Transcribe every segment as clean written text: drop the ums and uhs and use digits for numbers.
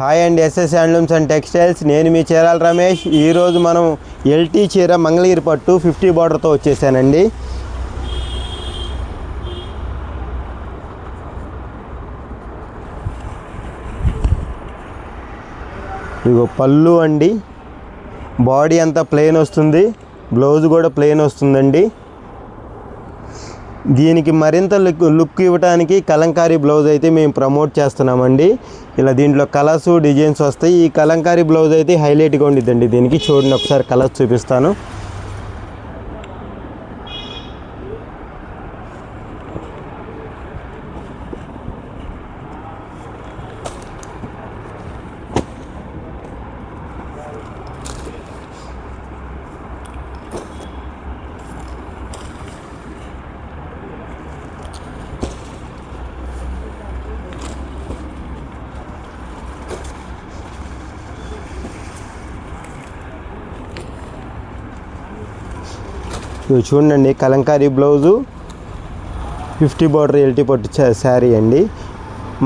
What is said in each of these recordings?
Hi and SS handlooms and textiles. నేను మీ చీరాల రమేష్. ఈరోజు మనం ఎల్టీ చీర మంగళగిరి పట్టు 50 బార్డర్తో వచ్చేసానండి. ఇగో పళ్ళు అండి, బాడీ అంతా ప్లెయిన్ వస్తుంది, బ్లౌజ్ కూడా ప్లెయిన్ వస్తుందండి. దీనికి మరింత లుక్ ఇవ్వడానికి కలంకారీ బ్లౌజ్ అయితే మేము ప్రమోట్ చేస్తున్నామండి. ఇలా దీంట్లో కలర్స్ డిజైన్స్ వస్తాయి. ఈ కలంకారీ బ్లౌజ్ అయితే హైలైట్గా ఉండిద్దండి. దీనికి చూడండి, ఒకసారి కలర్స్ చూపిస్తాను. చూడండి, కలంకారీ బ్లౌజు 50 బార్డర్ ఎల్టీ పట్టు శారీ అండి.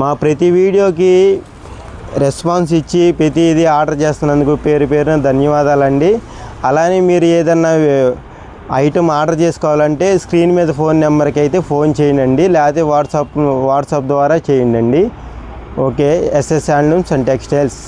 మా ప్రతి వీడియోకి రెస్పాన్స్ ఇచ్చి ప్రతిదీ ఆర్డర్ చేస్తున్నందుకు పేరున ధన్యవాదాలండి. అలానే మీరు ఏదన్నా ఐటమ్ ఆర్డర్ చేసుకోవాలంటే స్క్రీన్ మీద ఫోన్ నెంబర్కి అయితే ఫోన్ చేయండి, లేకపోతే వాట్సాప్ ద్వారా చేయండి. Okay, SS handlooms and textiles.